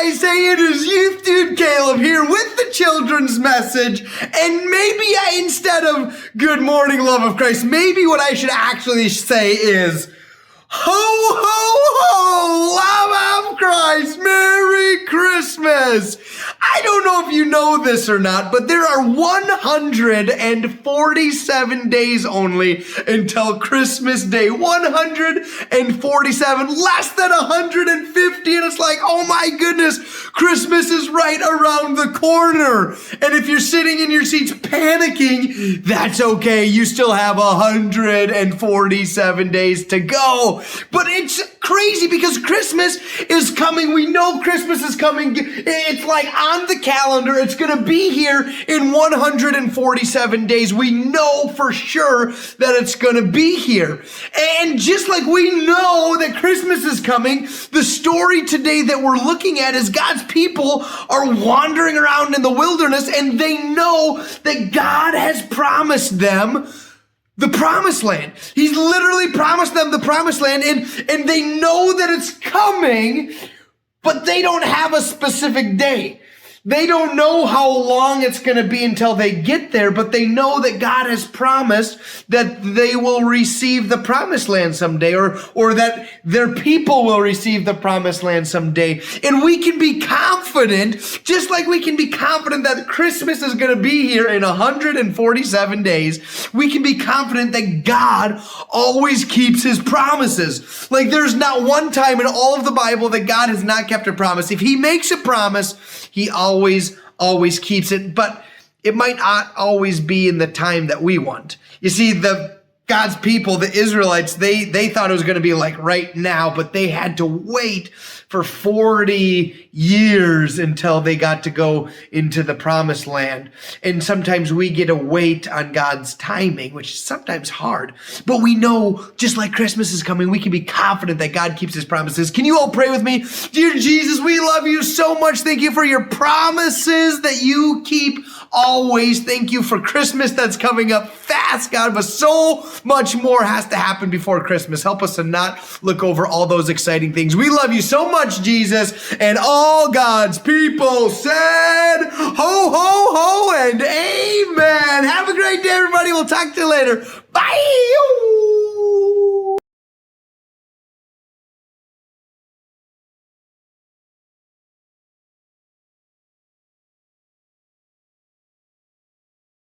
guys? Hey, it is Youth Dude Caleb here with the children's message. And maybe instead of good morning, love of Christ, maybe what I should actually say is, ho, ho, ho, love of Christ, Merry Christmas. I don't know if you know this or not, but there are 147 days only until Christmas Day. 147, less than 150, and it's like, oh my goodness, Christmas is right around the corner. And if you're sitting in your seats panicking, that's okay. You still have 147 days to go. But it's crazy because Christmas is coming. We know Christmas is coming. It's like on the calendar. It's going to be here in 147 days. We know for sure that it's going to be here. And just like we know that Christmas is coming, the story today that we're looking at is God's people are wandering around in the wilderness and they know that God has promised them the promised land. He's literally promised them the promised land, and they know that it's coming, but they don't have a specific day. They don't know how long it's going to be until they get there, but they know that God has promised that they will receive the promised land someday, or that their people will receive the promised land someday. And we can be confident, just like we can be confident that Christmas is going to be here in 147 days, we can be confident that God always keeps his promises. Like there's not one time in all of the Bible that God has not kept a promise. If he makes a promise, he always keeps it, but it might not always be in the time that we want. You see, God's people, the Israelites, they thought it was going to be like right now, but they had to wait for 40 years until they got to go into the promised land. And sometimes we get to wait on God's timing, which is sometimes hard. But we know, just like Christmas is coming, we can be confident that God keeps his promises. Can you all pray with me? Dear Jesus, we love you so much. Thank you for your promises that you keep always. Thank you for Christmas that's coming up fast, God, but so much more has to happen before Christmas. Help us to not look over all those exciting things. We love you so much, Jesus, and all God's people said, ho, ho, ho, and amen. Have a great day, everybody. We'll talk to you later. Bye.